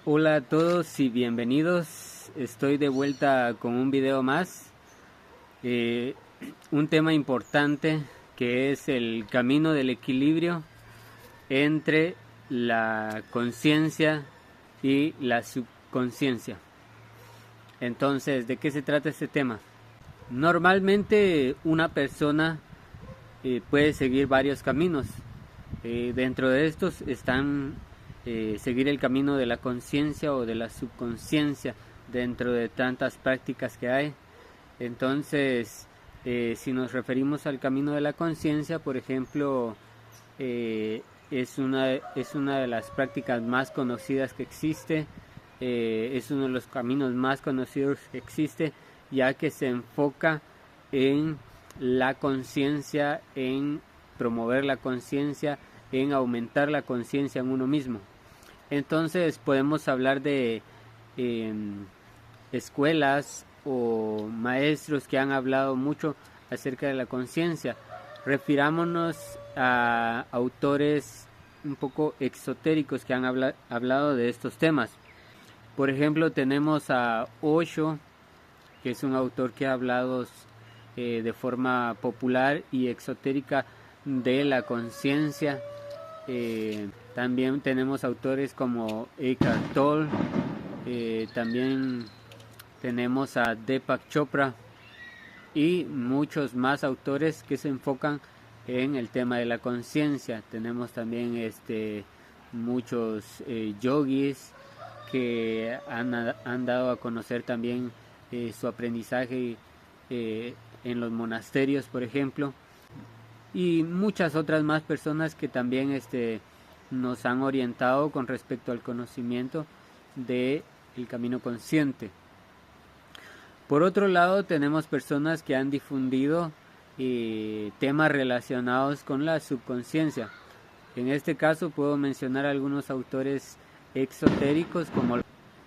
Hola a todos y bienvenidos. Estoy de vuelta con un video más. Eh, un tema importante que es el camino del equilibrio entre la conciencia y la subconsciencia. Entonces, ¿de qué se trata este tema? Normalmente una persona puede seguir varios caminos. Dentro de estos están seguir el camino de la conciencia o de la subconsciencia dentro de tantas prácticas que hay. Entonces, si nos referimos al camino de la conciencia, por ejemplo, es una de las prácticas más conocidas que existe, es uno de los caminos más conocidos que existe, ya que se enfoca en la conciencia, en promover la conciencia, en aumentar la conciencia en uno mismo. Entonces podemos hablar de escuelas o maestros que han hablado mucho acerca de la conciencia. Refirámonos a autores un poco exotéricos que han hablado de estos temas. Por ejemplo, tenemos a Osho, que es un autor que ha hablado de forma popular y exotérica de la conciencia. También tenemos autores como Eckhart Tolle, también tenemos a Deepak Chopra y muchos más autores que se enfocan en el tema de la conciencia. Tenemos también muchos yogis que han dado a conocer también su aprendizaje en los monasterios, por ejemplo, y muchas otras más personas que también nos han orientado con respecto al conocimiento del camino consciente. Por otro lado, tenemos personas que han difundido temas relacionados con la subconsciencia. En este caso puedo mencionar algunos autores exotéricos como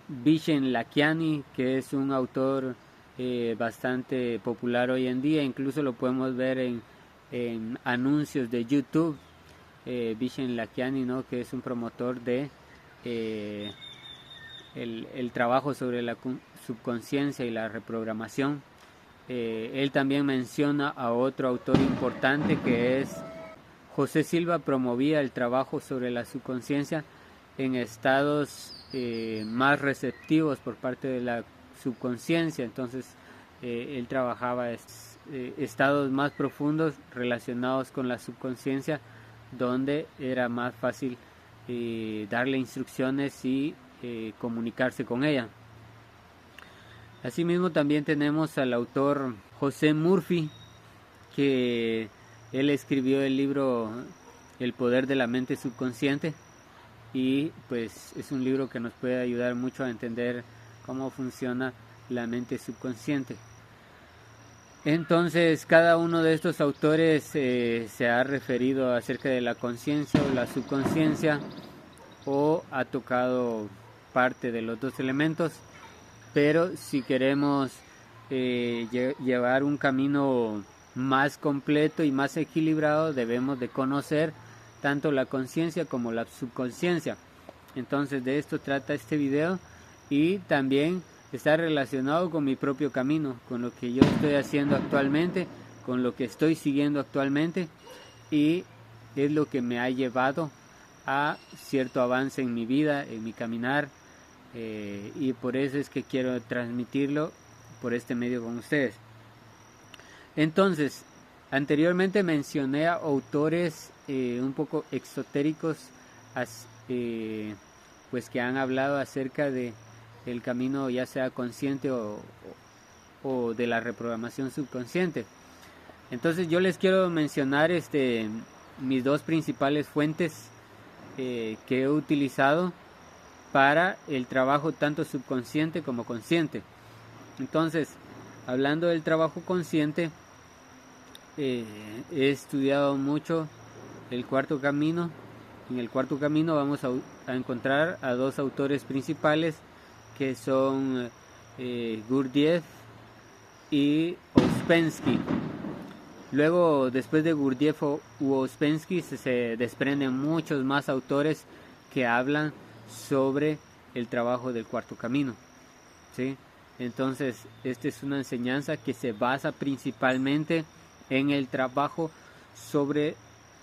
Vishen Lakhiani, que es un autor bastante popular hoy en día, incluso lo podemos ver en anuncios de YouTube. Vishen Lakhiani, ¿no?, que es un promotor de el trabajo sobre la subconsciencia y la reprogramación. Él también menciona a otro autor importante que es José Silva. Promovía el trabajo sobre la subconsciencia en estados más receptivos por parte de la subconsciencia. Entonces él trabajaba estados más profundos relacionados con la subconsciencia, donde era más fácil darle instrucciones y comunicarse con ella. Asimismo también tenemos al autor José Murphy, que él escribió el libro El poder de la mente subconsciente, y pues es un libro que nos puede ayudar mucho a entender cómo funciona la mente subconsciente. Entonces cada uno de estos autores se ha referido acerca de la conciencia o la subconsciencia, o ha tocado parte de los dos elementos, pero si queremos llevar un camino más completo y más equilibrado, debemos de conocer tanto la conciencia como la subconsciencia. Entonces de esto trata este video, y también está relacionado con mi propio camino, con lo que yo estoy haciendo actualmente, con lo que estoy siguiendo actualmente, y es lo que me ha llevado a cierto avance en mi vida, en mi caminar, y por eso es que quiero transmitirlo por este medio con ustedes. Entonces, anteriormente mencioné a autores un poco exotéricos, pues que han hablado acerca de el camino, ya sea consciente o de la reprogramación subconsciente. Entonces yo les quiero mencionar mis dos principales fuentes que he utilizado para el trabajo tanto subconsciente como consciente. Entonces, hablando del trabajo consciente, he estudiado mucho el cuarto camino. En el cuarto camino vamos a encontrar a dos autores principales, que son Gurdjieff y Ouspensky. Luego, después de Gurdjieff u Ouspensky, se desprenden muchos más autores que hablan sobre el trabajo del cuarto camino, ¿sí? Entonces, esta es una enseñanza que se basa principalmente en el trabajo sobre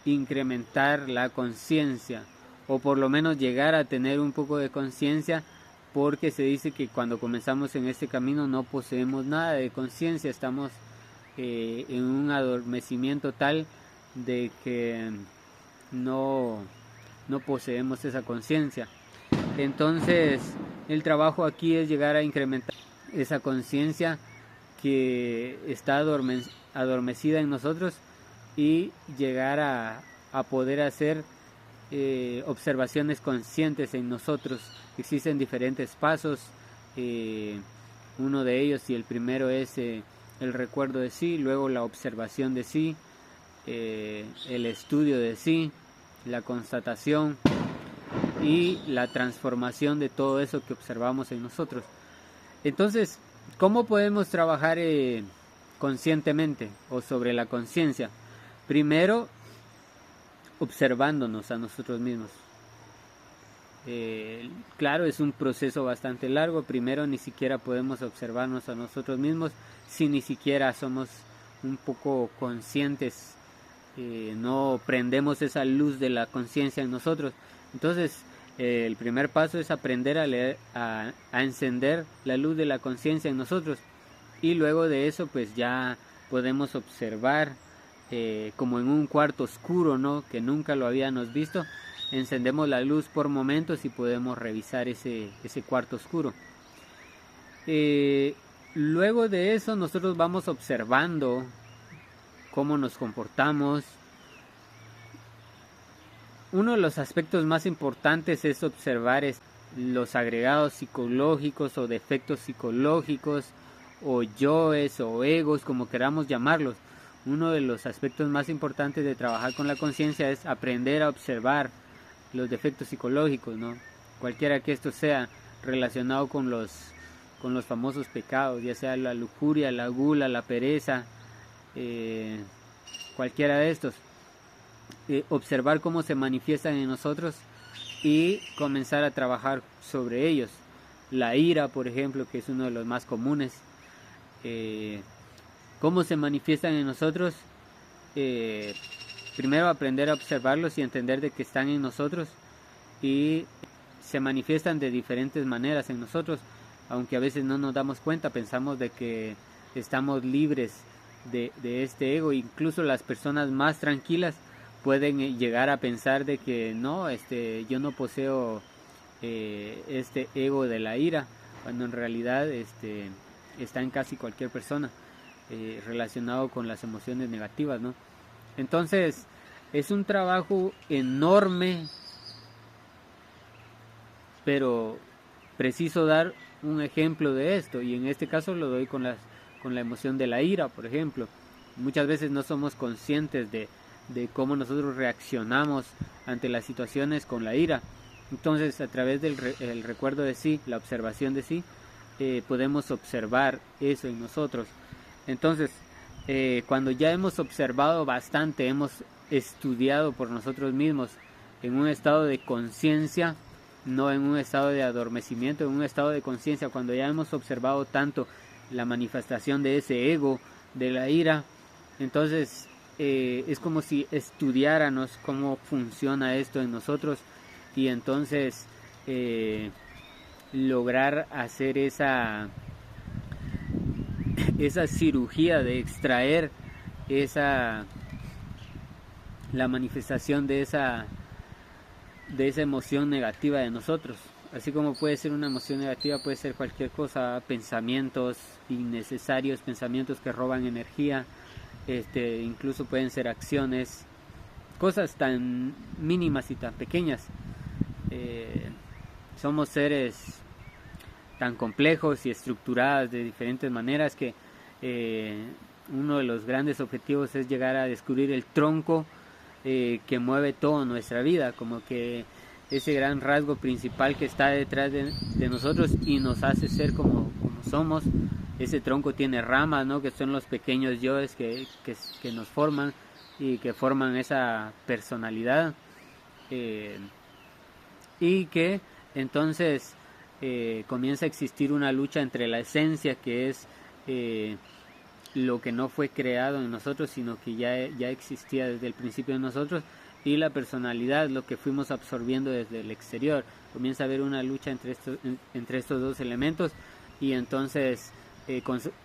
incrementar la conciencia, o por lo menos llegar a tener un poco de conciencia, porque se dice que cuando comenzamos en este camino no poseemos nada de conciencia, estamos en un adormecimiento tal de que no poseemos esa conciencia. Entonces, el trabajo aquí es llegar a incrementar esa conciencia que está adormecida en nosotros y llegar a poder hacer observaciones conscientes en nosotros. Existen diferentes pasos, uno de ellos, y el primero es el recuerdo de sí, luego la observación de sí, el estudio de sí, la constatación y la transformación de todo eso que observamos en nosotros. Entonces, ¿cómo podemos trabajar conscientemente o sobre la conciencia? Primero, observándonos a nosotros mismos. Claro, es un proceso bastante largo. Primero, ni siquiera podemos observarnos a nosotros mismos si ni siquiera somos un poco conscientes, no prendemos esa luz de la conciencia en nosotros. Entonces, el primer paso es aprender a leer, a encender la luz de la conciencia en nosotros, y luego de eso pues ya podemos observar como en un cuarto oscuro, ¿no? Que nunca lo habíamos visto. Encendemos la luz por momentos y podemos revisar ese cuarto oscuro. Luego de eso nosotros vamos observando cómo nos comportamos. Uno de los aspectos más importantes es observar los agregados psicológicos o defectos psicológicos, o yoes o egos, como queramos llamarlos. Uno de los aspectos más importantes de trabajar con la conciencia es aprender a observar los defectos psicológicos, ¿no? Cualquiera que esto sea relacionado con los famosos pecados, ya sea la lujuria, la gula, la pereza, cualquiera de estos. Observar cómo se manifiestan en nosotros y comenzar a trabajar sobre ellos. La ira, por ejemplo, que es uno de los más comunes. Cómo se manifiestan en nosotros. Primero aprender a observarlos y entender de que están en nosotros, y se manifiestan de diferentes maneras en nosotros, aunque a veces no nos damos cuenta. Pensamos de que estamos libres de este ego. Incluso las personas más tranquilas pueden llegar a pensar de que no, yo no poseo este ego de la ira, cuando en realidad está en casi cualquier persona, relacionado con las emociones negativas, ¿no? Entonces, es un trabajo enorme, pero preciso dar un ejemplo de esto, y en este caso lo doy con la emoción de la ira, por ejemplo. Muchas veces no somos conscientes de cómo nosotros reaccionamos ante las situaciones con la ira. Entonces, a través del el recuerdo de sí, la observación de sí, podemos observar eso en nosotros. Entonces, cuando ya hemos observado bastante, hemos estudiado por nosotros mismos en un estado de conciencia, no en un estado de adormecimiento, en un estado de conciencia, cuando ya hemos observado tanto la manifestación de ese ego, de la ira, entonces es como si estudiáramos cómo funciona esto en nosotros, y entonces lograr hacer esa cirugía de extraer la manifestación de esa emoción negativa de nosotros. Así como puede ser una emoción negativa, puede ser cualquier cosa, pensamientos innecesarios, pensamientos que roban energía, incluso pueden ser acciones, cosas tan mínimas y tan pequeñas. Somos seres tan complejos y estructurados de diferentes maneras que uno de los grandes objetivos es llegar a descubrir el tronco que mueve toda nuestra vida, como que ese gran rasgo principal que está detrás de nosotros y nos hace ser como somos. Ese tronco tiene ramas, ¿no? Que son los pequeños yoes que nos forman y que forman esa personalidad, y que entonces comienza a existir una lucha entre la esencia, que es lo que no fue creado en nosotros, sino que ya existía desde el principio en nosotros, y la personalidad, lo que fuimos absorbiendo desde el exterior. Comienza a haber una lucha entre estos dos elementos, y entonces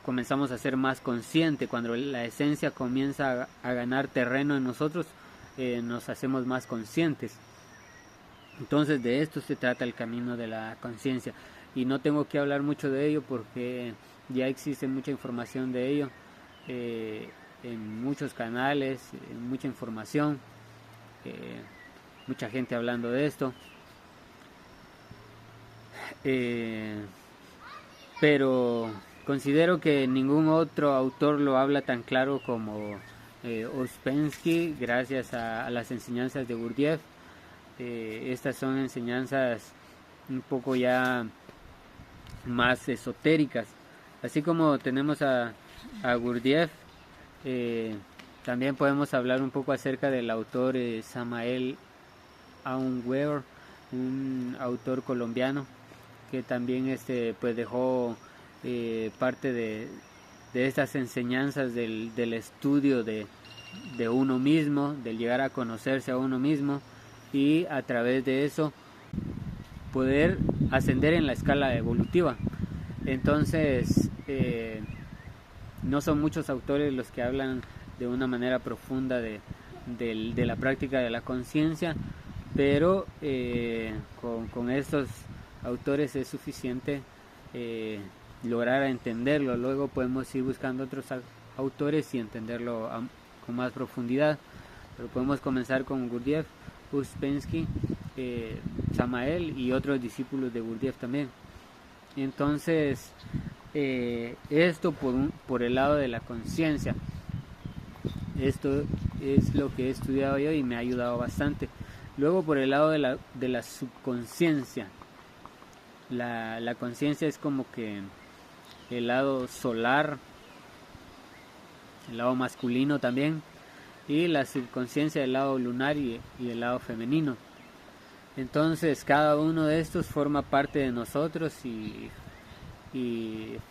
comenzamos a ser más conscientes. Cuando la esencia comienza a ganar terreno en nosotros, nos hacemos más conscientes. Entonces de esto se trata el camino de la conciencia, y no tengo que hablar mucho de ello porque ya existe mucha información de ello en muchos canales, mucha información, mucha gente hablando de esto, pero considero que ningún otro autor lo habla tan claro como Ouspensky, gracias a las enseñanzas de Gurdjieff. Estas son enseñanzas un poco ya más esotéricas. Así como tenemos a Gurdjieff, también podemos hablar un poco acerca del autor Samael Aun Weor, un autor colombiano que también pues dejó parte de estas enseñanzas del estudio de uno mismo, del llegar a conocerse a uno mismo, y a través de eso poder ascender en la escala evolutiva. Entonces no son muchos autores los que hablan de una manera profunda de la práctica de la conciencia, pero con estos autores es suficiente lograr entenderlo. Luego podemos ir buscando otros autores y entenderlo con más profundidad, pero podemos comenzar con Gurdjieff, Ouspensky, Samael y otros discípulos de Gurdjieff también. Entonces esto por el lado de la conciencia. Esto es lo que he estudiado yo y me ha ayudado bastante. Luego por el lado de la subconsciencia. La conciencia es como que el lado solar, el lado masculino también, y la subconsciencia el lado lunar y el lado femenino. Entonces cada uno de estos forma parte de nosotros y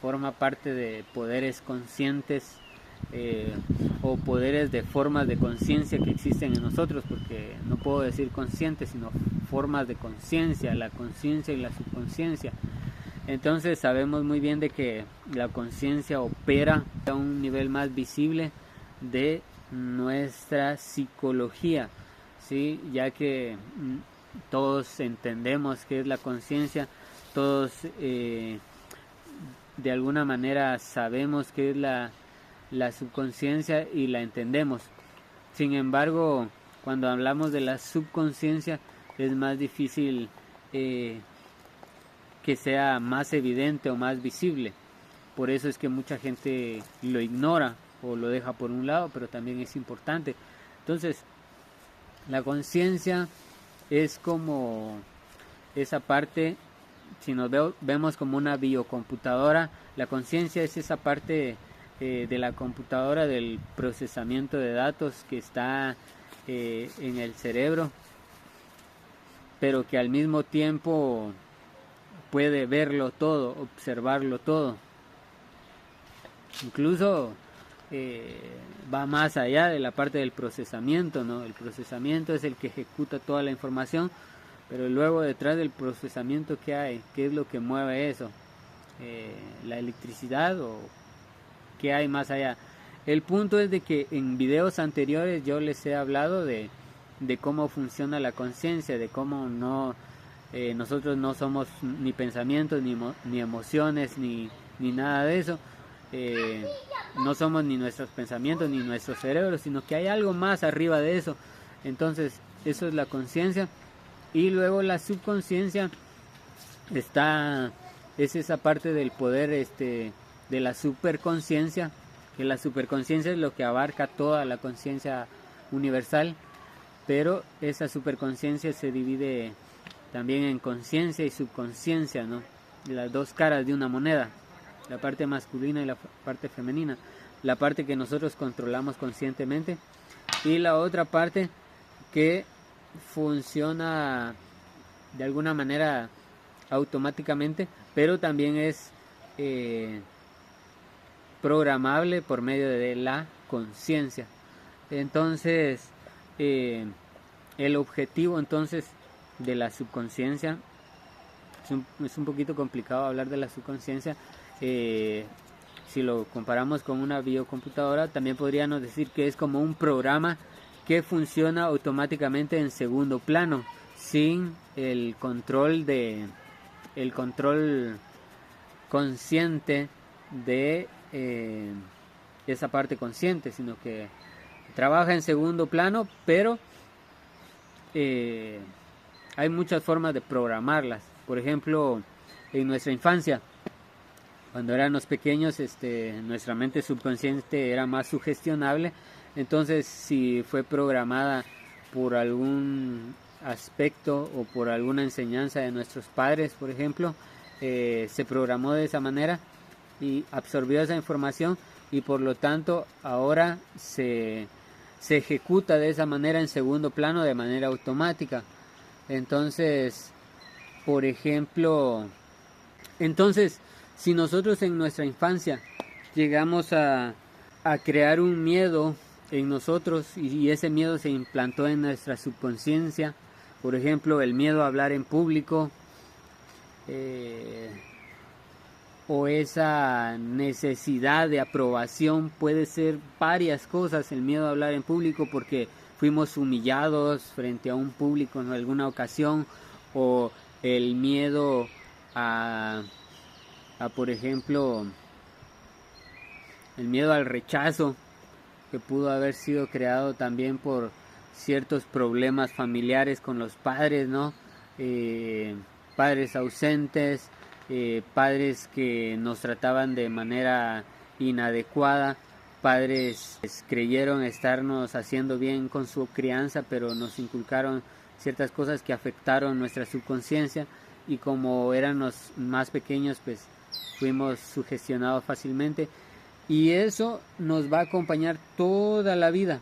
forma parte de poderes conscientes o poderes de formas de conciencia que existen en nosotros, porque no puedo decir conscientes, sino formas de conciencia, la conciencia y la subconsciencia. Entonces sabemos muy bien de que la conciencia opera a un nivel más visible de nuestra psicología, ¿sí? Ya que todos entendemos qué es la conciencia, todos de alguna manera sabemos qué es la subconsciencia y la entendemos. Sin embargo, cuando hablamos de la subconsciencia es más difícil que sea más evidente o más visible. Por eso es que mucha gente lo ignora o lo deja por un lado, pero también es importante. Entonces, la conciencia es como esa parte, si nos vemos como una biocomputadora, la conciencia es esa parte de la computadora del procesamiento de datos que está en el cerebro, pero que al mismo tiempo puede verlo todo, observarlo todo. Incluso va más allá de la parte del procesamiento, ¿no? El procesamiento es el que ejecuta toda la información, pero luego detrás del procesamiento, ¿qué hay? ¿Qué es lo que mueve eso? ¿La electricidad o qué hay más allá? El punto es de que en videos anteriores yo les he hablado de cómo funciona la conciencia, de cómo nosotros no somos ni pensamientos, ni emociones, ni nada de eso. No somos ni nuestros pensamientos ni nuestro cerebro, sino que hay algo más arriba de eso. Entonces eso es la conciencia. Y luego la subconsciencia es esa parte del poder de la superconsciencia, que la superconsciencia es lo que abarca toda la conciencia universal, pero esa superconsciencia se divide también en conciencia y subconsciencia, ¿no? Las dos caras de una moneda, la parte masculina y la parte femenina, la parte que nosotros controlamos conscientemente y la otra parte que funciona de alguna manera automáticamente, pero también es programable por medio de la conciencia. Entonces, el objetivo entonces de la subconsciencia, es un poquito complicado hablar de la subconsciencia. Si lo comparamos con una biocomputadora, también podríamos decir que es como un programa que funciona automáticamente en segundo plano, sin el control consciente de esa parte consciente, sino que trabaja en segundo plano, pero hay muchas formas de programarlas. Por ejemplo, en nuestra infancia, cuando éramos pequeños, nuestra mente subconsciente era más sugestionable. Entonces, si fue programada por algún aspecto o por alguna enseñanza de nuestros padres, por ejemplo, se programó de esa manera y absorbió esa información, y por lo tanto ahora se ejecuta de esa manera en segundo plano, de manera automática. Entonces, por ejemplo, si nosotros en nuestra infancia llegamos a crear un miedo en nosotros, y ese miedo se implantó en nuestra subconsciencia, por ejemplo, el miedo a hablar en público, o esa necesidad de aprobación, puede ser varias cosas. El miedo a hablar en público porque fuimos humillados frente a un público en alguna ocasión, o el miedo a por ejemplo, el miedo al rechazo, que pudo haber sido creado también por ciertos problemas familiares con los padres, ¿no? Padres ausentes, padres que nos trataban de manera inadecuada, padres que creyeron estarnos haciendo bien con su crianza, pero nos inculcaron ciertas cosas que afectaron nuestra subconsciencia, y como éramos más pequeños, pues fuimos sugestionados fácilmente, y eso nos va a acompañar toda la vida.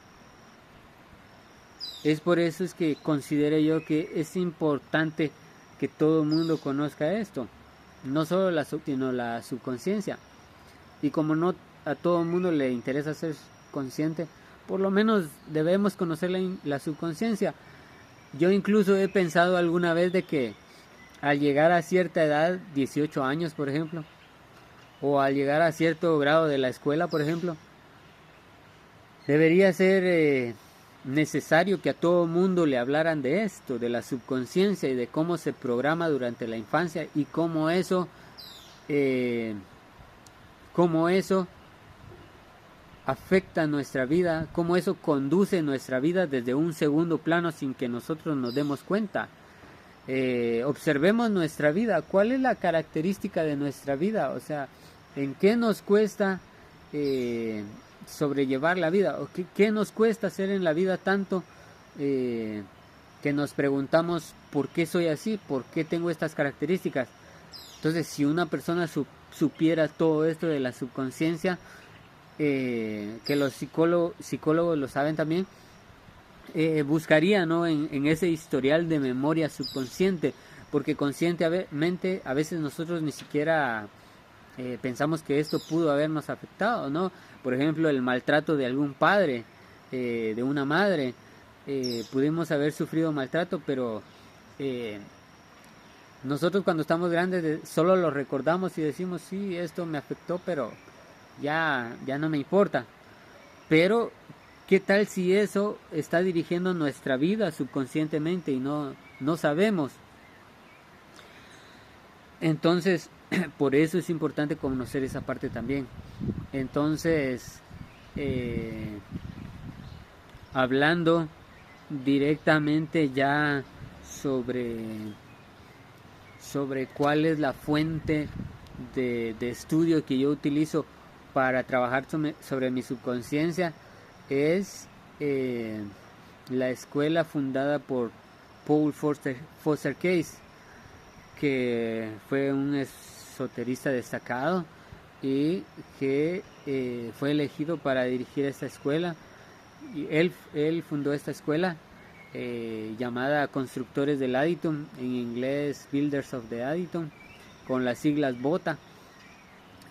Es por eso es que considero yo que es importante que todo el mundo conozca esto, no solo sino la subconsciencia. Y como no a todo el mundo le interesa ser consciente, por lo menos debemos conocer la subconsciencia. Yo incluso he pensado alguna vez de que al llegar a cierta edad, 18 años por ejemplo, o al llegar a cierto grado de la escuela, por ejemplo, debería ser necesario que a todo mundo le hablaran de esto, de la subconsciencia, y de cómo se programa durante la infancia, y cómo eso afecta nuestra vida, cómo eso conduce nuestra vida desde un segundo plano sin que nosotros nos demos cuenta. Observemos nuestra vida, cuál es la característica de nuestra vida, o sea, en qué nos cuesta sobrellevar la vida, o qué nos cuesta hacer en la vida tanto que nos preguntamos por qué soy así, por qué tengo estas características. Entonces, si una persona supiera todo esto de la subconsciencia, que los psicólogos lo saben también, buscaría, ¿no?, en ese historial de memoria subconsciente, porque conscientemente a veces nosotros ni siquiera pensamos que esto pudo habernos afectado, ¿no? Por ejemplo, el maltrato de algún padre, de una madre, pudimos haber sufrido maltrato, pero nosotros cuando estamos grandes solo lo recordamos y decimos, sí, esto me afectó, pero ya no me importa. Pero ¿qué tal si eso está dirigiendo nuestra vida subconscientemente y no sabemos? Entonces, por eso es importante conocer esa parte también. Entonces, hablando directamente ya sobre cuál es la fuente de estudio que yo utilizo para trabajar sobre mi subconsciencia, es la escuela fundada por Paul Foster Case, que fue un esoterista destacado y que fue elegido para dirigir esta escuela. Y él fundó esta escuela, llamada Constructores del Aditum, en inglés Builders of the Aditum, con las siglas BOTA.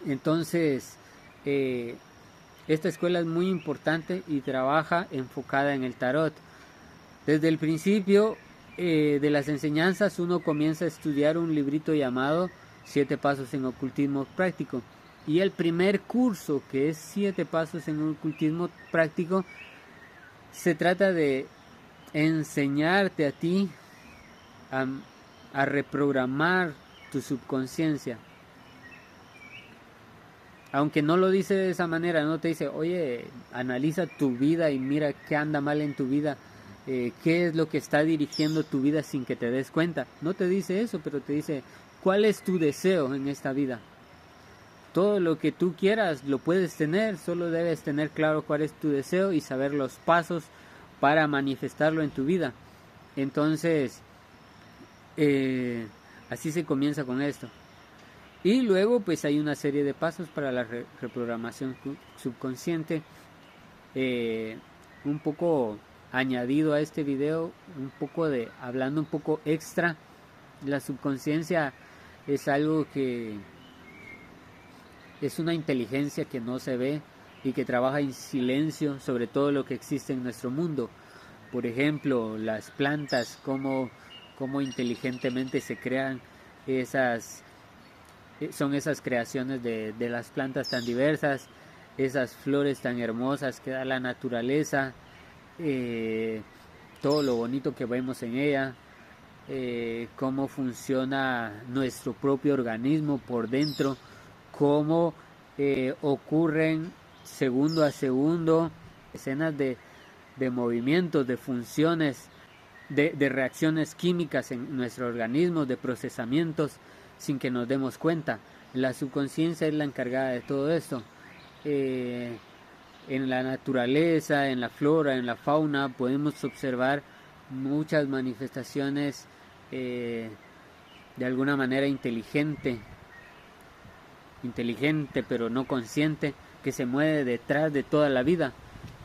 Entonces, esta escuela es muy importante y trabaja enfocada en el tarot. Desde el principio de las enseñanzas uno comienza a estudiar un librito llamado 7 pasos en ocultismo práctico. Y el primer curso, que es 7 pasos en ocultismo práctico, se trata de enseñarte a ti a reprogramar tu subconsciencia. Aunque no lo dice de esa manera, no te dice, oye, analiza tu vida y mira qué anda mal en tu vida, qué es lo que está dirigiendo tu vida sin que te des cuenta. No te dice eso, pero te dice, ¿cuál es tu deseo en esta vida? Todo lo que tú quieras lo puedes tener, solo debes tener claro cuál es tu deseo y saber los pasos para manifestarlo en tu vida. Entonces, así se comienza con esto. Y luego pues hay una serie de pasos para la reprogramación subconsciente. Un poco añadido a este video, hablando un poco extra, la subconsciencia es algo que es una inteligencia que no se ve y que trabaja en silencio sobre todo lo que existe en nuestro mundo. Por ejemplo, las plantas, cómo inteligentemente se crean son esas creaciones de las plantas tan diversas, esas flores tan hermosas que da la naturaleza, todo lo bonito que vemos en ella, cómo funciona nuestro propio organismo por dentro, cómo ocurren segundo a segundo escenas de movimientos, de funciones, de reacciones químicas en nuestro organismo, de procesamientos sin que nos demos cuenta. La subconsciencia es la encargada de todo esto. En la naturaleza, en la flora, en la fauna, podemos observar muchas manifestaciones de alguna manera inteligente pero no consciente, que se mueve detrás de toda la vida.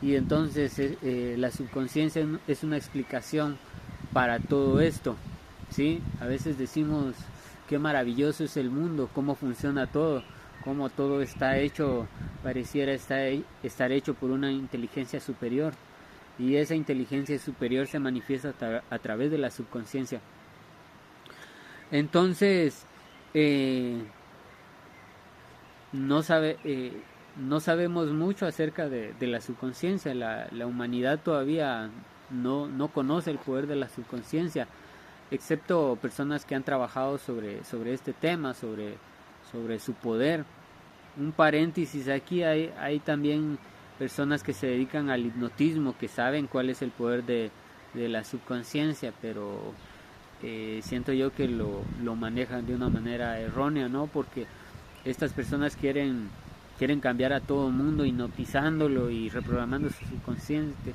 Y entonces la subconsciencia es una explicación para todo esto, ¿sí? A veces decimos qué maravilloso es el mundo, cómo funciona todo, cómo todo está hecho, pareciera estar hecho por una inteligencia superior, y esa inteligencia superior se manifiesta a través de la subconsciencia. Entonces no sabemos mucho acerca de la subconsciencia. La humanidad todavía no conoce el poder de la subconsciencia, excepto personas que han trabajado sobre este tema, sobre su poder. Un paréntesis aquí, hay también personas que se dedican al hipnotismo, que saben cuál es el poder de la subconsciencia, pero siento yo que lo manejan de una manera errónea, ¿no? Porque estas personas quieren cambiar a todo el mundo hipnotizándolo y reprogramando su subconsciente.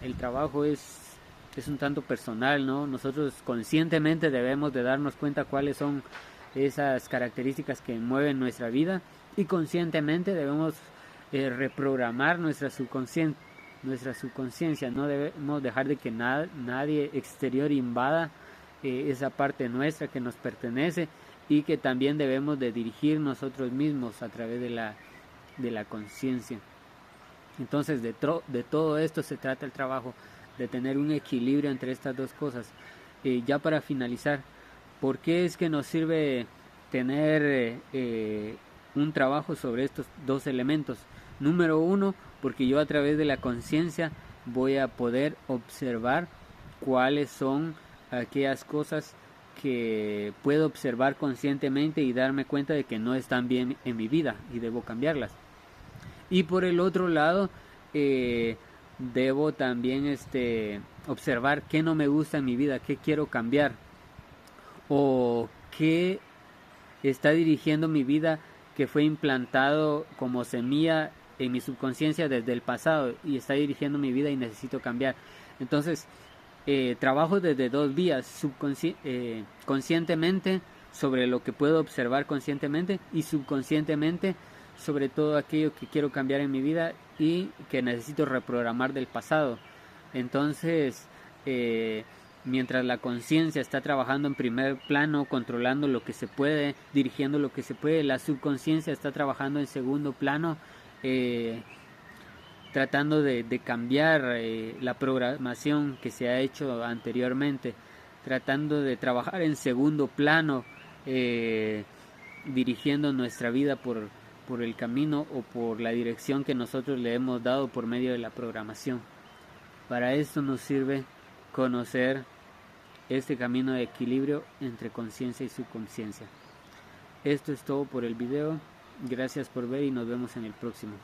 El trabajo es un tanto personal, ¿no? Nosotros conscientemente debemos de darnos cuenta cuáles son esas características que mueven nuestra vida, y conscientemente debemos reprogramar nuestra subconsciencia. No debemos dejar de que nadie exterior invada esa parte nuestra que nos pertenece, y que también debemos de dirigir nosotros mismos a través de la conciencia. Entonces de todo esto se trata el trabajo, de tener un equilibrio entre estas dos cosas. Ya para finalizar, ¿por qué es que nos sirve tener un trabajo sobre estos dos elementos? Número uno, porque yo a través de la conciencia voy a poder observar cuáles son aquellas cosas que puedo observar conscientemente y darme cuenta de que no están bien en mi vida y debo cambiarlas. Y por el otro lado, debo también observar qué no me gusta en mi vida, qué quiero cambiar, o qué está dirigiendo mi vida, que fue implantado como semilla en mi subconsciencia desde el pasado y está dirigiendo mi vida y necesito cambiar. Entonces trabajo desde dos vías: conscientemente sobre lo que puedo observar conscientemente, y subconscientemente sobre todo aquello que quiero cambiar en mi vida y que necesito reprogramar del pasado. Entonces, mientras la conciencia está trabajando en primer plano, controlando lo que se puede, dirigiendo lo que se puede, la subconsciencia está trabajando en segundo plano, tratando de cambiar la programación que se ha hecho anteriormente, tratando de trabajar en segundo plano, dirigiendo nuestra vida por el camino o por la dirección que nosotros le hemos dado por medio de la programación. Para esto nos sirve conocer este camino de equilibrio entre conciencia y subconsciencia. Esto es todo por el video. Gracias por ver y nos vemos en el próximo.